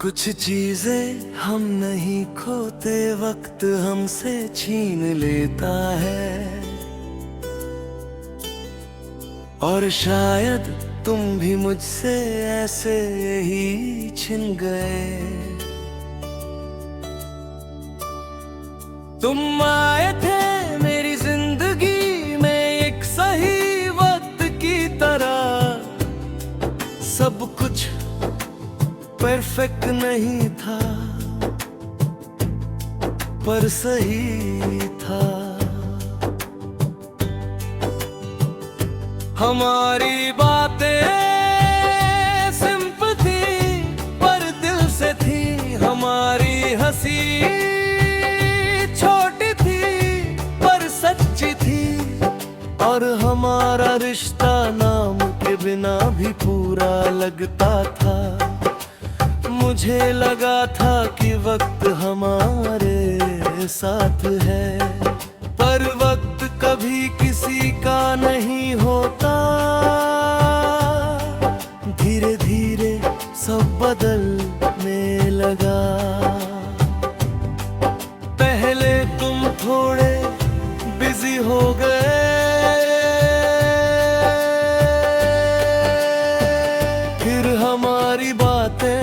कुछ चीजें हम नहीं खोते, वक्त हमसे छीन लेता है। और शायद तुम भी मुझसे ऐसे ही छिन गए। तुम आए थे मेरी जिंदगी में एक सही वक्त की तरह। सब कुछ परफेक्ट नहीं था, पर सही था। हमारी बातें सिंपल थी, पर दिल से थी। हमारी हंसी छोटी थी, पर सच्ची थी। और हमारा रिश्ता नाम के बिना भी पूरा लगता था। मुझे लगा था कि वक्त हमारे साथ है, पर वक्त कभी किसी का नहीं होता। धीरे धीरे सब बदलने लगा। पहले तुम थोड़े बिजी हो गए, फिर हमारी बातें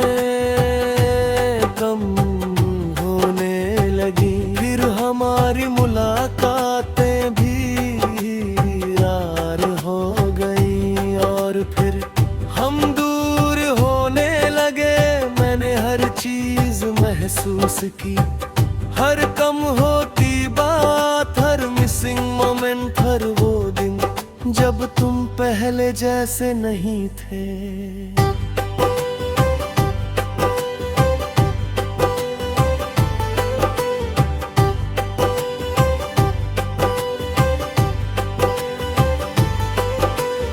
कम होने लगी। फिर हमारी मुलाकातें भी रार हो गई, और फिर हम दूर होने लगे। मैंने हर चीज महसूस की, हर कम होती बात, हर मिसिंग मोमेंट, हर वो दिन जब तुम पहले जैसे नहीं थे।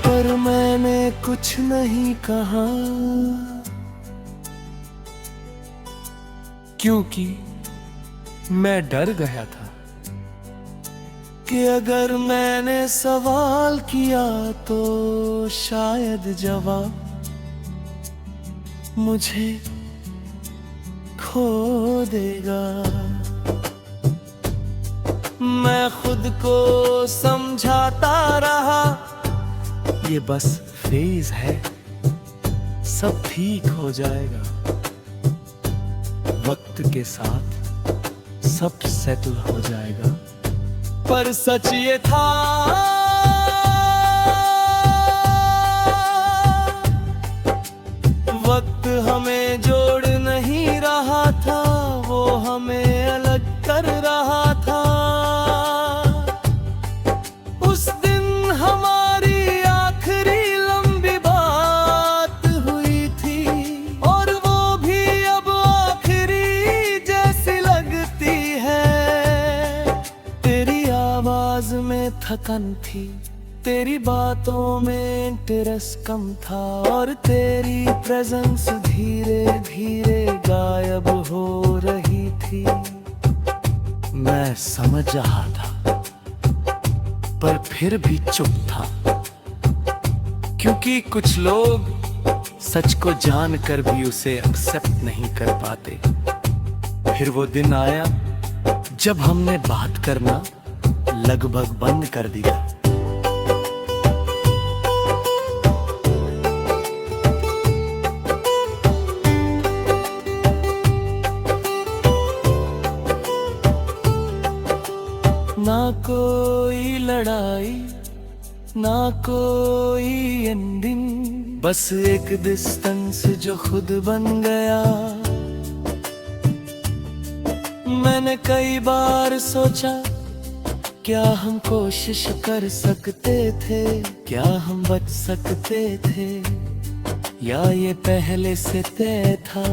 पर मैंने कुछ नहीं कहा, क्योंकि मैं डर गया था कि अगर मैंने सवाल किया तो शायद जवाब मुझे खो देगा। मैं खुद को समझाता रहा, ये बस फेज है, सब ठीक हो जाएगा। वक्त के साथ सब सेटल हो जाएगा। पर सच ये था, वक्त हमें जोड़ नहीं रहा था, वो हमें अलग कर रहा था। उस दिन हमारी आखिरी लंबी बात हुई थी, और वो भी अब आखिरी जैसी लगती है। तेरी आवाज में थकन थी, तेरी बातों में इंटरेस्ट कम था, और तेरी प्रेजेंस धीरे धीरे गायब हो रही थी। मैं समझ रहा था, पर फिर भी चुप था, क्योंकि कुछ लोग सच को जानकर भी उसे एक्सेप्ट नहीं कर पाते। फिर वो दिन आया जब हमने बात करना लगभग बंद कर दिया। ना कोई लड़ाई, ना कोई एंडिंग, बस एक डिस्टेंस जो खुद बन गया। मैंने कई बार सोचा, क्या हम कोशिश कर सकते थे, क्या हम बच सकते थे, या ये पहले से तय था।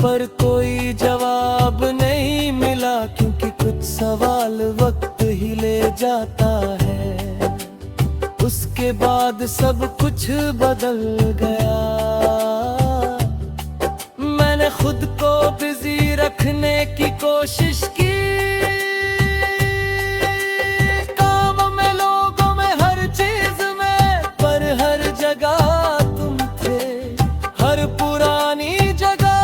पर कोई जवाब नहीं मिला, क्योंकि कुछ सवाल वक्त ही ले जाता है। उसके बाद सब कुछ बदल गया। मैंने खुद को बिजी रखने की कोशिश की, काम में, लोगों में, हर चीज में, पर हर जगह तुम थे। हर पुरानी जगह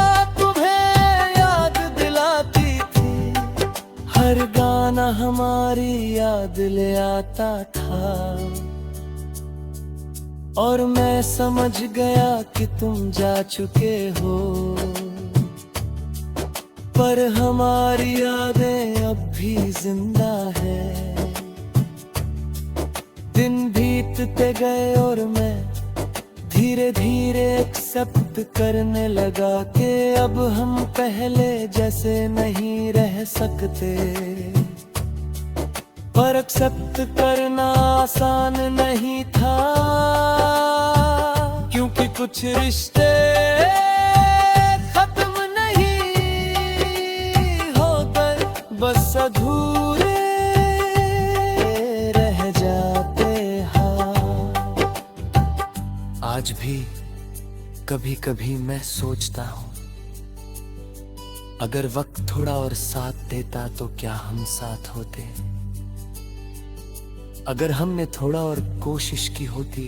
ले आता था, और मैं समझ गया कि तुम जा चुके हो। पर हमारी यादें अब भी जिंदा है। दिन बीतते गए और मैं धीरे धीरे एक्सेप्ट करने लगा कि अब हम पहले जैसे नहीं रह सकते। पर एक्सेप्ट करना आसान नहीं था, क्योंकि कुछ रिश्ते खत्म नहीं होकर बस अधूरे रह जाते हैं। आज भी कभी कभी मैं सोचता हूँ, अगर वक्त थोड़ा और साथ देता तो क्या हम साथ होते। अगर हमने थोड़ा और कोशिश की होती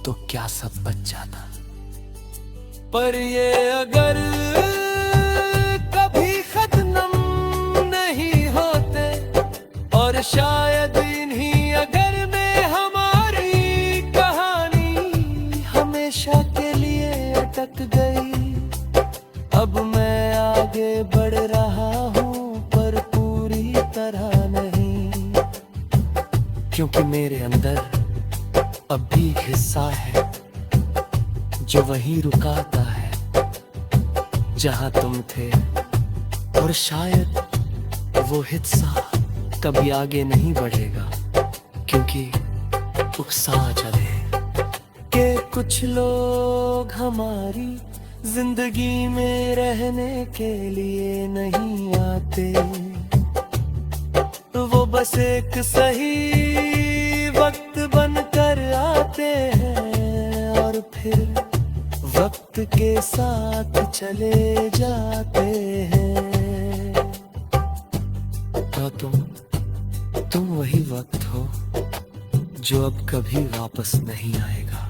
तो क्या सब बच जाता। पर ये अगर कभी खत्म नहीं होते, और शायद इन्हीं अगर में हमारी कहानी हमेशा के लिए अटक गई। अब मैं आगे बढ़ रहा हूँ पर पूरी तरह नहीं, क्योंकि मेरे अंदर अब भी हिस्सा है जो वहीं रुकाता है जहां तुम थे। और शायद वो हिस्सा कभी आगे नहीं बढ़ेगा, क्योंकि उकसा चले कि कुछ लोग हमारी जिंदगी में रहने के लिए नहीं आते। वो बस एक सही वक्त बनकर आते हैं और फिर वक्त के साथ चले जाते हैं। तो तुम वही वक्त हो जो अब कभी वापस नहीं आएगा।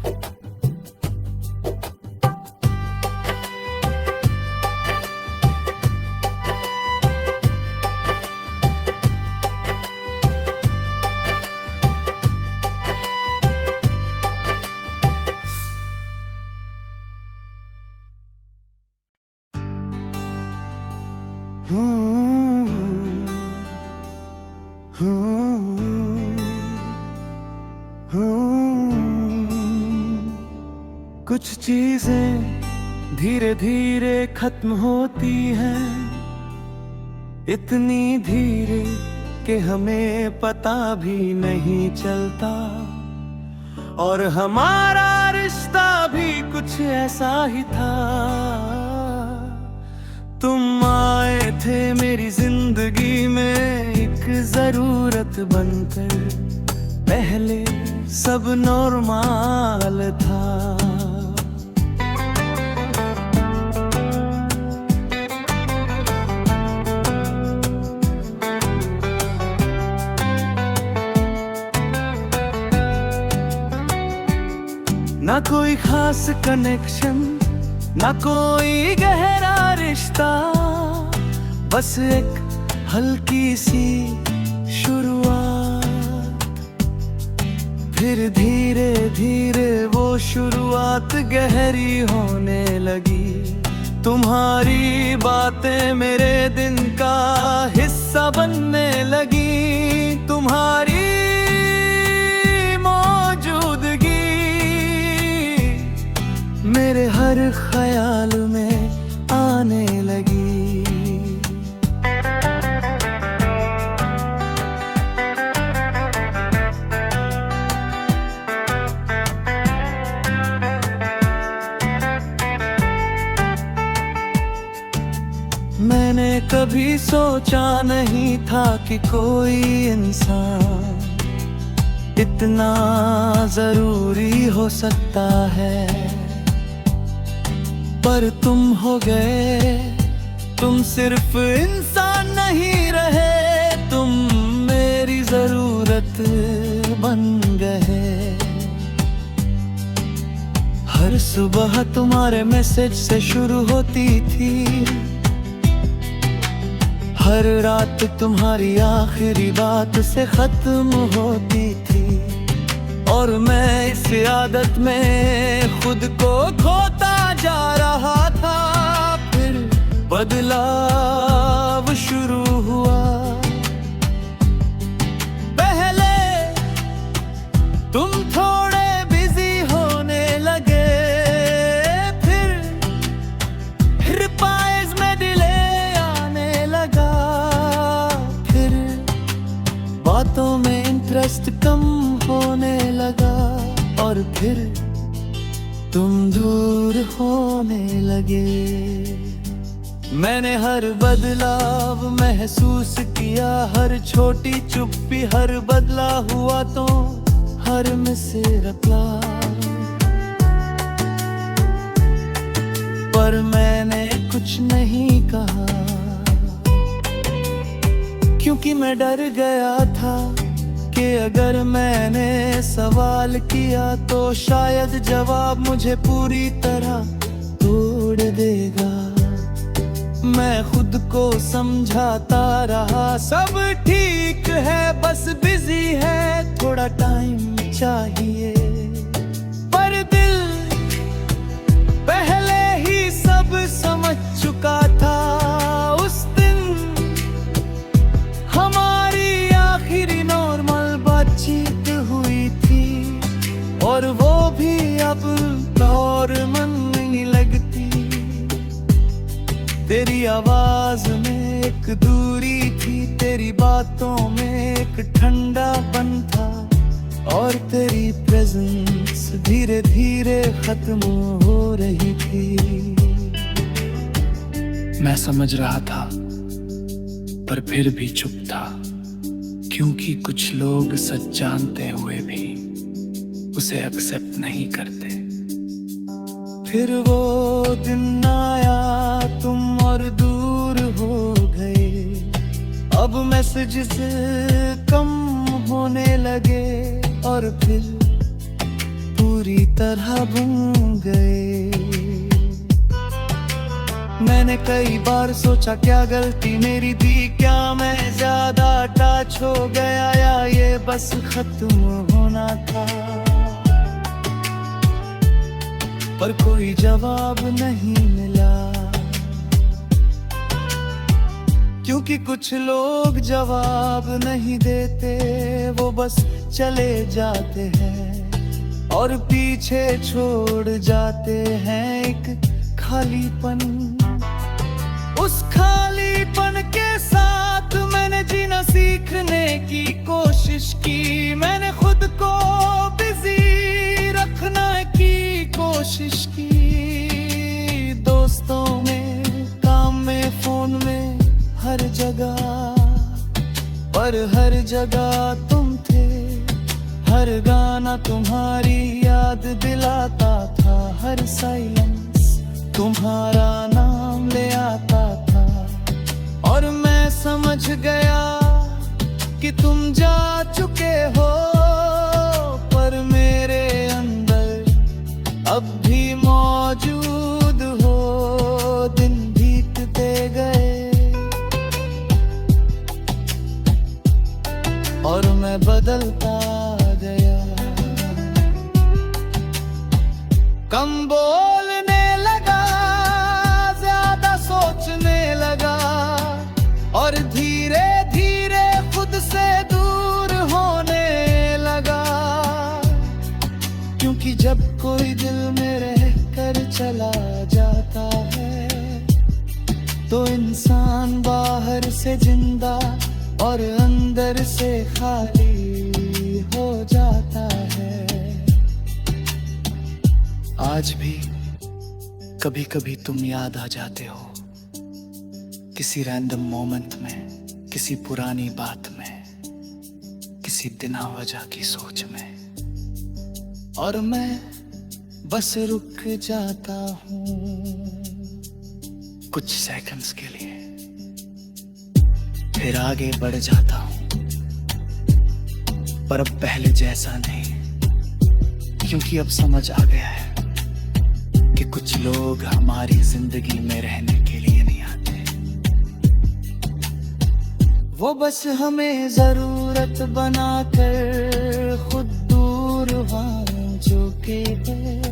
कुछ चीजें धीरे धीरे खत्म होती हैं, इतनी धीरे कि हमें पता भी नहीं चलता। और हमारा रिश्ता भी कुछ ऐसा ही था। तुम आए थे मेरी जिंदगी में एक जरूरत बनकर, पहले सब नॉर्मल था। ना कोई खास कनेक्शन, ना कोई गहरा रिश्ता, बस एक हल्की सी शुरुआत। फिर धीरे धीरे वो शुरुआत गहरी होने लगी। तुम्हारी बातें मेरे दिन का हिस्सा बनने लगी। तुम्हारी मौजूदगी मेरे हर ख्याल में आने लगी। मैंने कभी सोचा नहीं था कि कोई इंसान इतना जरूरी हो सकता है। पर तुम हो गए, तुम सिर्फ इंसान नहीं रहे, तुम मेरी जरूरत बन गए। हर सुबह तुम्हारे मैसेज से शुरू होती थी, हर रात तुम्हारी आखिरी बात से खत्म होती थी, और मैं इस आदत में खुद को खोता जा रहा था। फिर बदलाव शुरू हुआ। पहले तुम थोड़े बिजी होने लगे, फिर रिप्लाईज में डिले आने लगा, फिर बातों में इंटरेस्ट कम होने लगा, और फिर तुम दूर होने लगे। मैंने हर बदलाव महसूस किया, हर छोटी चुप्पी, हर बदला हुआ तो हर मिस रिप्लाई। पर मैंने कुछ नहीं कहा, क्योंकि मैं डर गया था कि अगर मैंने सवाल किया तो शायद जवाब मुझे पूरी तरह तोड़ देगा। मैं खुद को समझाता रहा, सब ठीक है, बस बिजी है, थोड़ा टाइम चाहिए। पर दिल पहले ही सब समझ चुका था। उस दिन हमारी आखिरी नॉर्मल बातचीत हुई थी, और वो भी अब और मन नहीं लगती। तेरी आवाज में एक दूरी थी, तेरी बातों में एक ठंडापन था, और तेरी प्रेजेंस धीरे धीरे खत्म हो रही थी। मैं समझ रहा था, पर फिर भी चुप था, क्योंकि कुछ लोग सच जानते हुए भी उसे एक्सेप्ट नहीं करते। फिर वो दिन आया, तुम और दूर हो गए। अब मैसेजेस कम होने लगे, और फिर पूरी तरह बन गए। मैंने कई बार सोचा, क्या गलती मेरी थी, क्या मैं ज्यादा अटैच हो गया, या ये बस खत्म होना था। पर कोई जवाब नहीं मिला, क्योंकि कुछ लोग जवाब नहीं देते, वो बस चले जाते हैं और पीछे छोड़ जाते हैं एक खालीपन। उस खालीपन के साथ मैंने जीना सीखने की कोशिश की। मैंने खुद को बिजी रखने की कोशिश की, दोस्तों में, काम में, फोन में, हर जगह। पर हर जगह तुम थे, हर गाना तुम्हारी याद दिलाता था, हर साइलेंस तुम्हारा नाम ले आता था। और मैं समझ गया कि तुम जा चुके हो, पर मेरे अंदर अब भी मौजूद हो। दिन बीतते गए और मैं बदलता गया। कम बोलने लगा, ज्यादा सोचने लगा, और धीरे धीरे खुद से दूर होने लगा। क्योंकि जब कोई दिल में रह कर चला जाता है, तो इंसान बाहर से जिंदा और अंदर से खाली हो जाता है। आज भी कभी कभी तुम याद आ जाते हो, किसी रैंडम मोमेंट में, किसी पुरानी बात में, किसी बिना वजह की सोच में। और मैं बस रुक जाता हूँ कुछ सेकंड्स के लिए, फिर आगे बढ़ जाता हूँ। पर अब पहले जैसा नहीं, क्योंकि अब समझ आ गया है कि कुछ लोग हमारी जिंदगी में रहने के लिए नहीं आते, वो बस हमें जरूरत बनाकर खुद दूर वहाँ चुके हैं।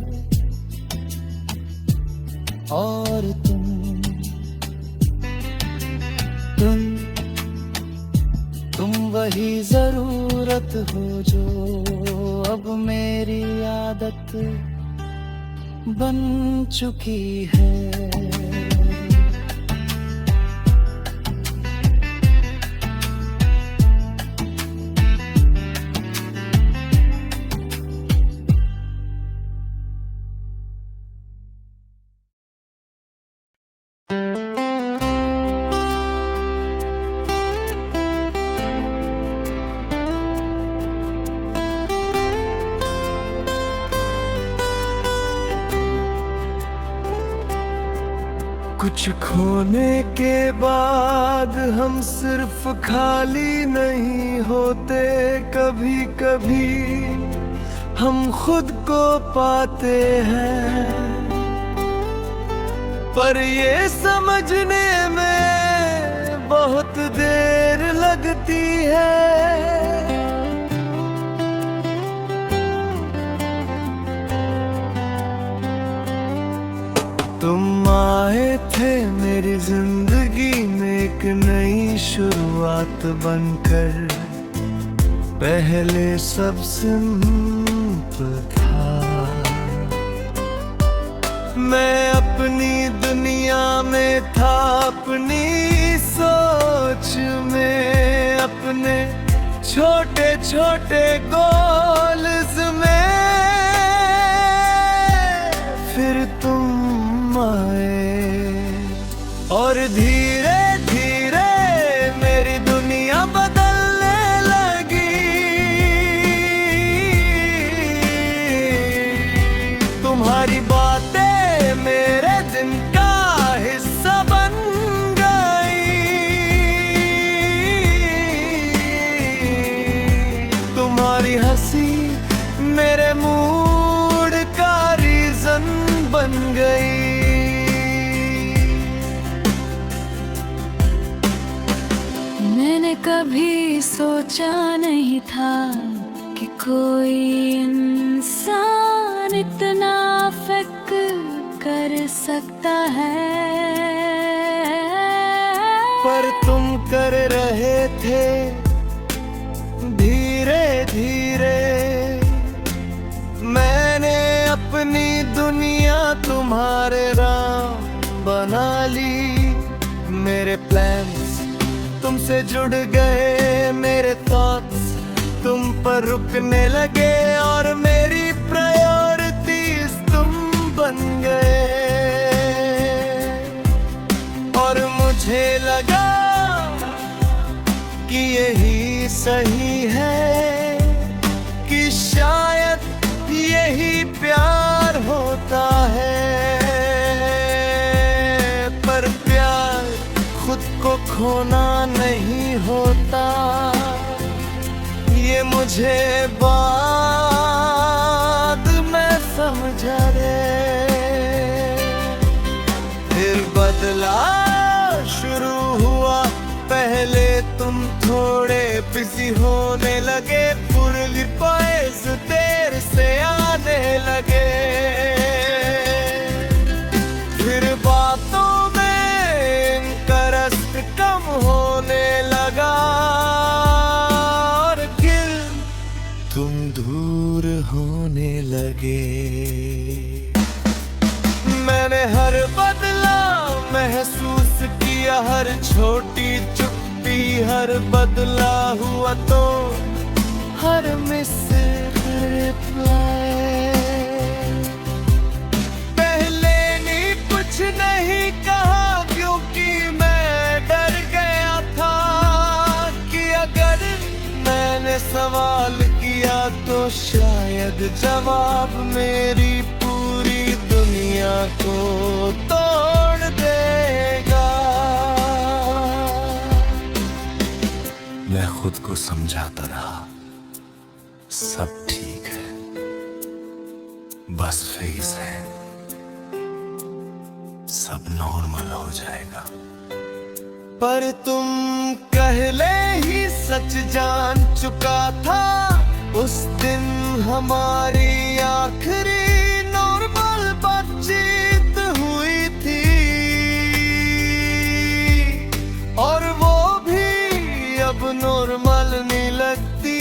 और तुम वही जरूरत हो जो अब मेरी आदत बन चुकी है। कुछ खोने के बाद हम सिर्फ खाली नहीं होते, कभी कभी हम खुद को पाते हैं। पर ये समझने में बहुत देर लगती है। तुम आए थे मेरी जिंदगी में एक नई शुरुआत बनकर। पहले सब सिंपल था, मैं अपनी दुनिया में था, अपनी सोच में, अपने छोटे छोटे गोल्स में। फिर तुम आए और धीरे धीरे मेरी दुनिया बदलने लगी। तुम्हारी बातें मेरे दिन का हिस्सा बन गई। तुम्हारी हंसी मेरे मूड का रीजन बन गई। मैंने कभी सोचा नहीं था कि कोई इंसान इतना फिक्र कर सकता है। पर तुम कर रहे थे धीरे धीरे। मैंने अपनी दुनिया तुम्हारे राम बना ली। मेरे प्लान्स तुमसे जुड़ गए, मेरे थॉट्स तुम पर रुकने लगे और मेरी प्रायोरिटीज तुम बन गए। और मुझे लगा कि यही सही है, कि शायद यही प्यार होता है। पर प्यार खुद को खोना नहीं होता, ये मुझे बाद में समझा रे। फिर बदला शुरू हुआ, पहले तुम थोड़े बिजी होने लगे, पूरी बॉयज देर से आने लगे। फिर बातों कम होने लगा और फिर तुम दूर होने लगे। मैंने हर बदला महसूस किया, हर छोटी चुप्पी, हर बदला हुआ तो हर मिस रिप्लाई। पहले नहीं कुछ नहीं कहा क्योंकि डर गया था कि अगर मैंने सवाल किया तो शायद जवाब मेरी पूरी दुनिया को तोड़ देगा। मैं खुद को समझाता रहा, सब ठीक है, बस फेज है, सब नॉर्मल हो जाएगा। पर तुम पहले ही सच जान चुका था। उस दिन हमारी आखिरी नॉर्मल बातचीत हुई थी, और वो भी अब नॉर्मल नहीं लगती।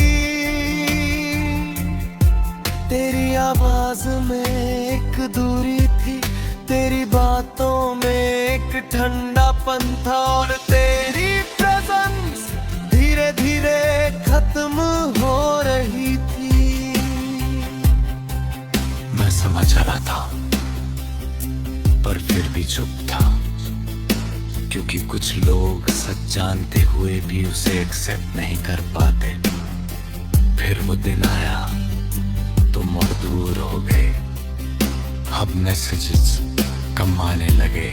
तेरी आवाज में एक दूरी थी, तेरी बातों में एक ठंडापन था, और तेरी प्रेजेंस धीरे धीरे खत्म हो रही थी। मैं समझ रहा था, पर फिर भी चुप था, क्योंकि कुछ लोग सच जानते हुए भी उसे एक्सेप्ट नहीं कर पाते। फिर वो दिन आया, तुम और दूर हो गए। अब मैसेजेस कम आने लगे,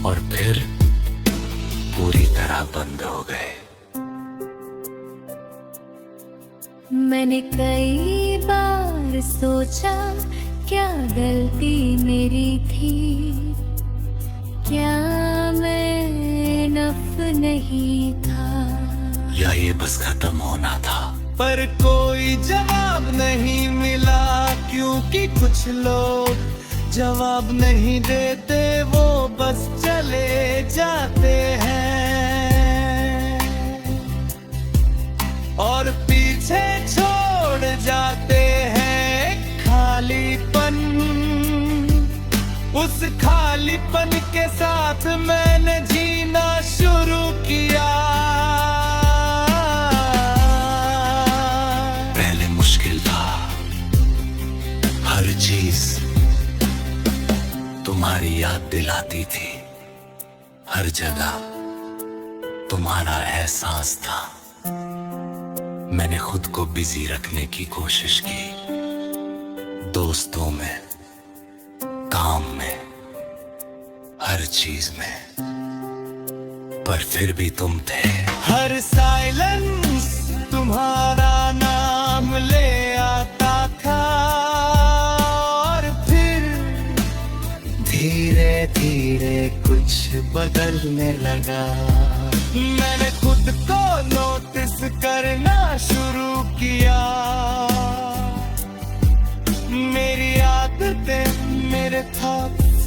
और फिर पूरी तरह बंद हो गए। मैंने कई बार सोचा, क्या गलती मेरी थी, क्या मैं नफ नहीं था, या ये बस खत्म होना था। पर कोई जवाब नहीं मिला, क्योंकि कुछ लोग जवाब नहीं देते, वो बस चले जाते हैं और पीछे छोड़ जाते हैं खालीपन। उस खालीपन के साथ मैंने जीना शुरू किया। पहले मुश्किल था, हर चीज तुम्हारी याद दिलाती थी, हर जगह तुम्हारा एहसास था। मैंने खुद को बिजी रखने की कोशिश की, दोस्तों में, काम में, हर चीज में, पर फिर भी तुम थे। हर साइलेंस तुम्हारा नाम ले आता था, और फिर धीरे धीरे कुछ बदलने लगा। मैंने खुद को नोटिस करना शुरू किया, मेरी आदतें, मेरे थॉट्स,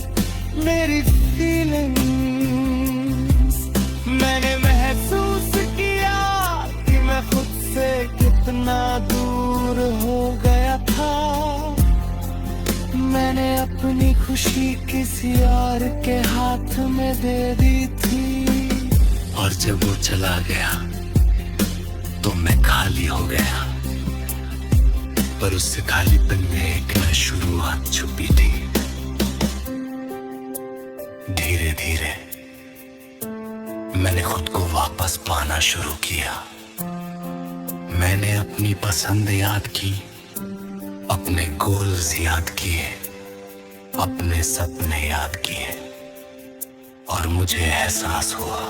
मेरी फीलिंग्स। मैंने महसूस किया कि मैं खुद से कितना दूर हो गया था। मैंने अपनी खुशी किसी और के हाथ में दे दी थी, और जब वो चला गया तो मैं खाली हो गया, पर उससे खालीपन में एक नई शुरुआत छुपी थी। धीरे धीरे मैंने खुद को वापस पाना शुरू किया। मैंने अपनी पसंद याद की, अपने गोल्स याद किए, अपने सपने याद किए, और मुझे एहसास हुआ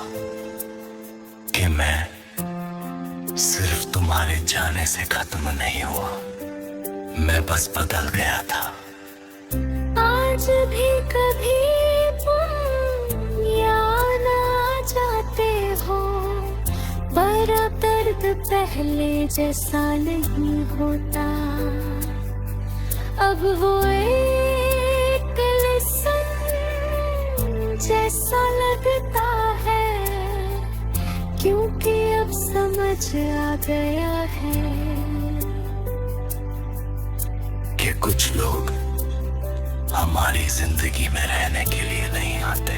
कि मैं सिर्फ तुम्हारे जाने से खत्म नहीं हुआ, मैं बस बदल गया था। आज भी कभी तुम याद आ जाते हो, पर अब दर्द पहले जैसा नहीं होता। अब वो एक लेसन जैसा लगता है, क्योंकि अब समझ आ गया है कि कुछ लोग हमारी जिंदगी में रहने के लिए नहीं आते,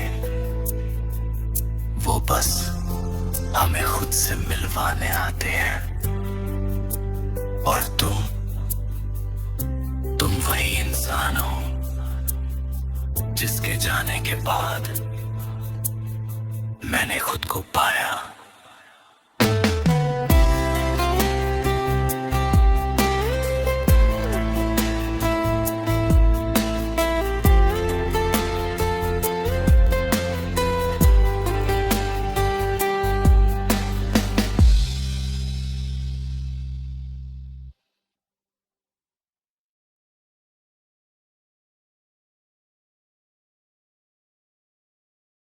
वो बस हमें खुद से मिलवाने आते हैं। और तुम वही इंसान हो जिसके जाने के बाद मैंने खुद को पाया।